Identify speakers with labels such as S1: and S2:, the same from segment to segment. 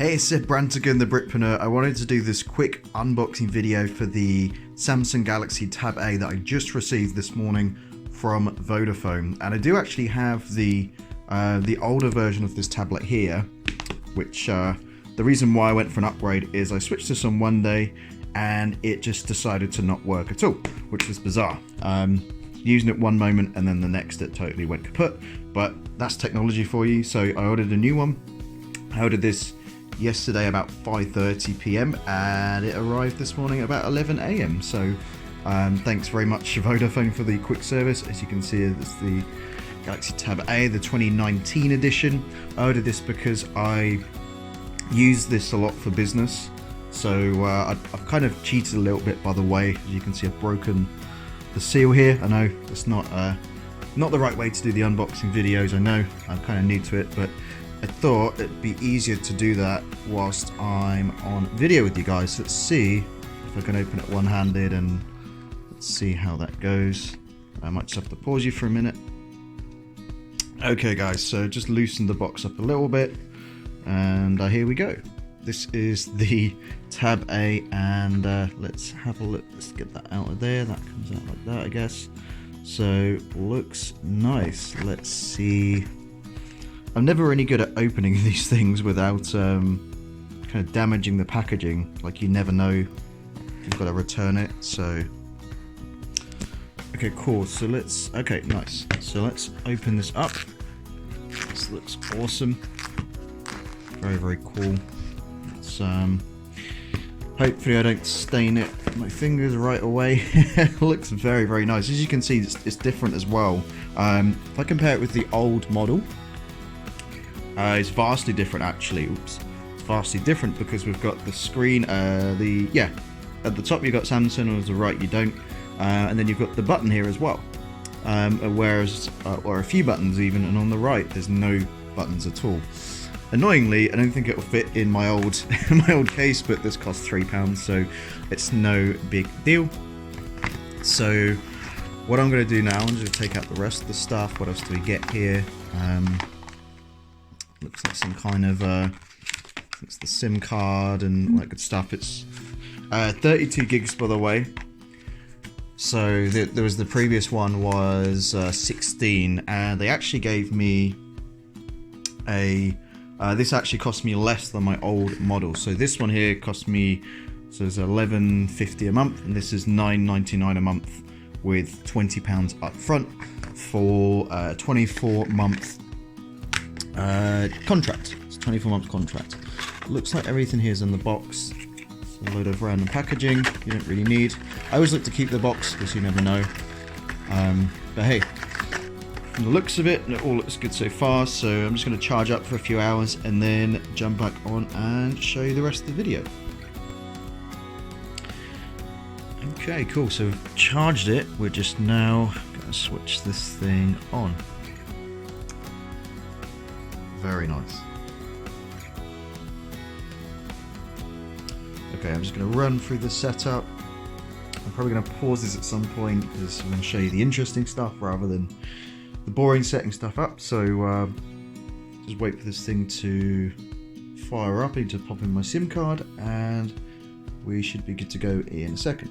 S1: Hey, it's Seb Brantigan, the Britpreneur. I wanted to do this quick unboxing video for the Samsung Galaxy Tab A that I just received this morning from Vodafone. And I do actually have the older version of this tablet here, which the reason why I went for an upgrade is I switched this on one day and it just decided to not work at all, which was bizarre. Using it one moment and then the next it totally went kaput, but that's technology for you. So I ordered a new one. I ordered this yesterday about 5:30 p.m. and it arrived this morning at about 11 a.m. So thanks very much Vodafone for the quick service. As you can see, it's the Galaxy Tab A, the 2019 edition. I ordered this because I use this a lot for business. So I've kind of cheated a little bit, by the way. As you can see, I've broken the seal here. I know it's not the right way to do the unboxing videos. I know I'm kind of new to it, but I thought it'd be easier to do that whilst I'm on video with you guys. Let's see if I can open it one-handed and let's see how that goes. I might just have to pause you for a minute. Okay guys, so just loosen the box up a little bit and here we go. This is the Tab A and let's have a look. Let's get that out of there. That comes out like that, I guess. So looks nice. Let's see. I'm never really good at opening these things without kind of damaging the packaging. Like, you never know if you've got to return it. So okay, cool. So okay, nice. So let's open this up. This looks awesome. Very, very cool. It's hopefully I don't stain it my fingers right away. It looks very, very nice. As you can see, it's different as well. If I compare it with the old model, it's vastly different actually. Oops. It's vastly different because we've got the screen, at the top you've got Samsung, and on the right you don't. And then you've got the button here as well. Whereas, or a few buttons even, and on the right there's no buttons at all. Annoyingly, I don't think it will fit in my old case, but this costs £3, so it's no big deal. So what I'm going to do now, I'm going to take out the rest of the stuff. What else do we get here? Looks like some kind of it's the SIM card and all that good stuff. It's 32 gigs, by the way. So there was the previous one was 16, and they actually gave me a this actually cost me less than my old model. So this one here cost me, so it's $11.50 a month, and this is $9.99 a month with £20 up front for a 24-month contract. It's a 24-month contract. Looks like everything here is in the box. It's a load of random packaging you don't really need. I always like to keep the box because you never know. But hey, from the looks of it, it all looks good so far. So I'm just going to charge up for a few hours and then jump back on and show you the rest of the video. Okay, cool. So we've charged it. We're just now going to switch this thing on. Very nice. Okay, I'm just going to run through the setup. I'm probably going to pause this at some point because I'm going to show you the interesting stuff rather than the boring setting stuff up. So just wait for this thing to fire up. I need to pop in my SIM card and we should be good to go in a second.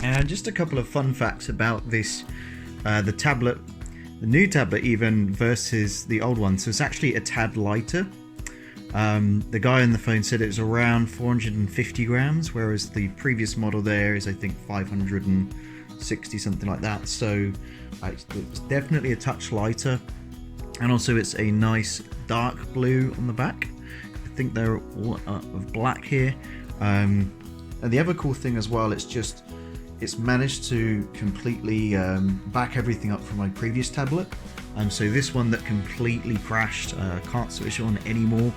S1: And just a couple of fun facts about this, the tablet. The new tablet even versus the old one, so it's actually a tad lighter. The guy on the phone said it was around 450 grams, whereas the previous model there is I think 560, something like that. So it's definitely a touch lighter, and also it's a nice dark blue on the back. I think they're all of black here. And the other cool thing as well, it's managed to completely back everything up from my previous tablet. So this one that completely crashed, can't switch on anymore,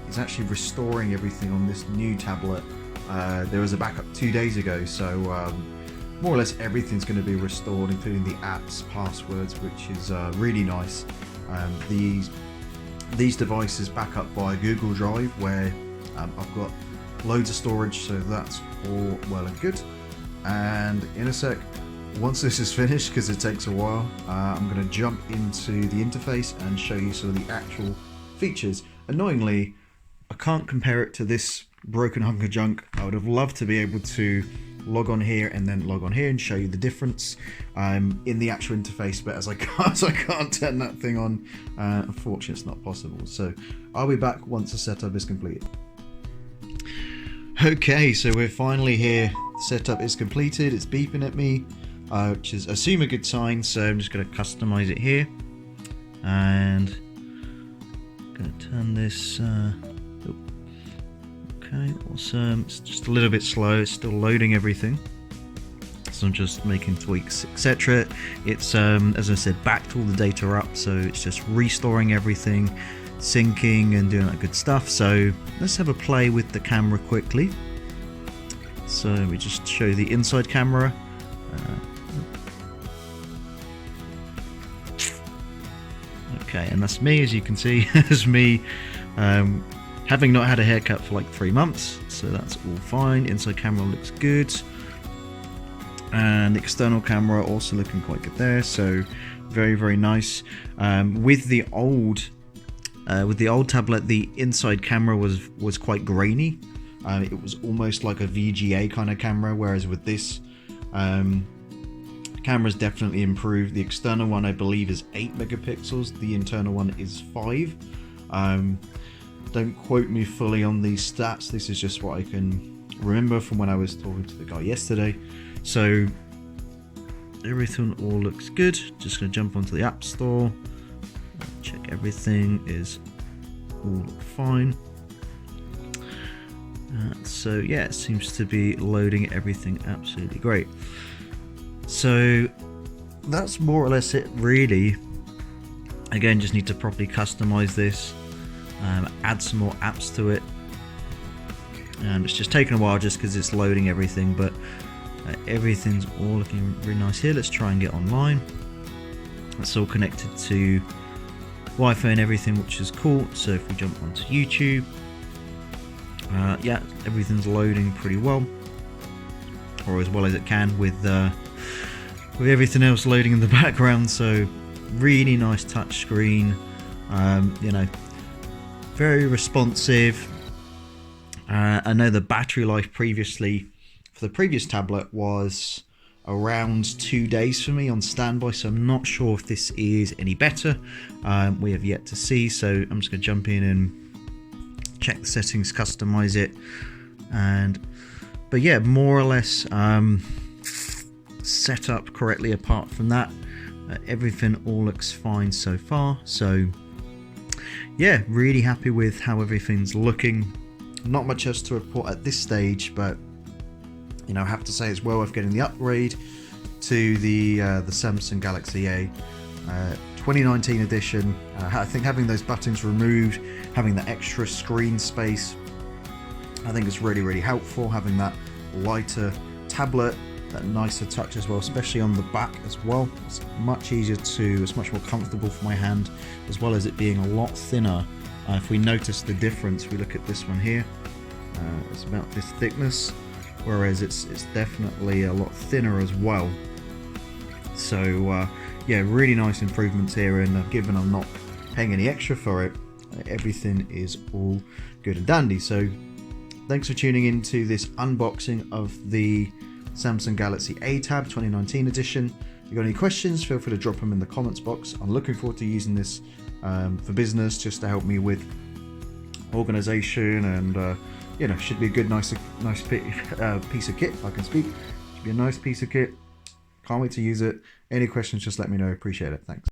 S1: is actually restoring everything on this new tablet. There was a backup 2 days ago, so more or less everything's going to be restored, including the apps, passwords, which is really nice. These devices back up via Google Drive, where I've got loads of storage, so that's all well and good. And in a sec, once this is finished, because it takes a while, I'm going to jump into the interface and show you some of the actual features. Annoyingly, I can't compare it to this broken hunk of junk. I would have loved to be able to log on here and then log on here and show you the difference in the actual interface, but as I can't turn that thing on, unfortunately it's not possible. So I'll be back once the setup is completed. Okay, so we're finally here. The setup is completed. It's beeping at me, which is, I assume, a good sign. So I'm just going to customize it here, and I'm going to turn this. Okay, awesome. It's just a little bit slow. It's still loading everything, so I'm just making tweaks, etc. It's as I said, backed all the data up, so it's just restoring everything, syncing and doing that good stuff. So let's have a play with the camera quickly. So we just show the inside camera. Okay, and that's me, as you can see. As me having not had a haircut for like 3 months, so that's all fine. Inside camera looks good, and the external camera also looking quite good there, so very nice. With the old tablet, the inside camera was quite grainy. It was almost like a VGA kind of camera, whereas with this camera's definitely improved. The external one I believe is 8 megapixels, the internal one is 5. Don't quote me fully on these stats, this is just what I can remember from when I was talking to the guy yesterday. So everything all looks good. Just gonna jump onto the App Store, check everything is all fine. So yeah, it seems to be loading everything absolutely great. So that's more or less it really. Again, just need to properly customize this, add some more apps to it, and it's just taken a while just because it's loading everything, but everything's all looking really nice here. Let's try and get online. It's all connected to Wi-Fi and everything, which is cool. So if we jump onto YouTube, yeah, everything's loading pretty well, or as well as it can with everything else loading in the background. So really nice touch screen, you know, very responsive. I know the battery life previously for the previous tablet was around 2 days for me on standby, so I'm not sure if this is any better. We have yet to see, so I'm just going to jump in and check the settings, customize it, but yeah, more or less set up correctly. Apart from that, everything all looks fine so far. So yeah, really happy with how everything's looking. Not much else to report at this stage, but you know, I have to say it's well worth getting the upgrade to the Samsung Galaxy A 2019 edition. I think having those buttons removed, having the extra screen space, I think it's really helpful. Having that lighter tablet, that nicer touch as well, especially on the back as well. It's much easier it's much more comfortable for my hand, as well as it being a lot thinner. If we notice the difference, we look at this one here, it's about this thickness, whereas it's definitely a lot thinner as well. So yeah, really nice improvements here, and given I'm not paying any extra for it, everything is all good and dandy. So thanks for tuning in to this unboxing of the Samsung Galaxy A Tab 2019 edition. If you've got any questions, feel free to drop them in the comments box. I'm looking forward to using this for business, just to help me with organization, and you know, should be a good nice piece of kit, if I can speak. Should be a nice piece of kit. Can't wait to use it. Any questions, just let me know. Appreciate it. Thanks.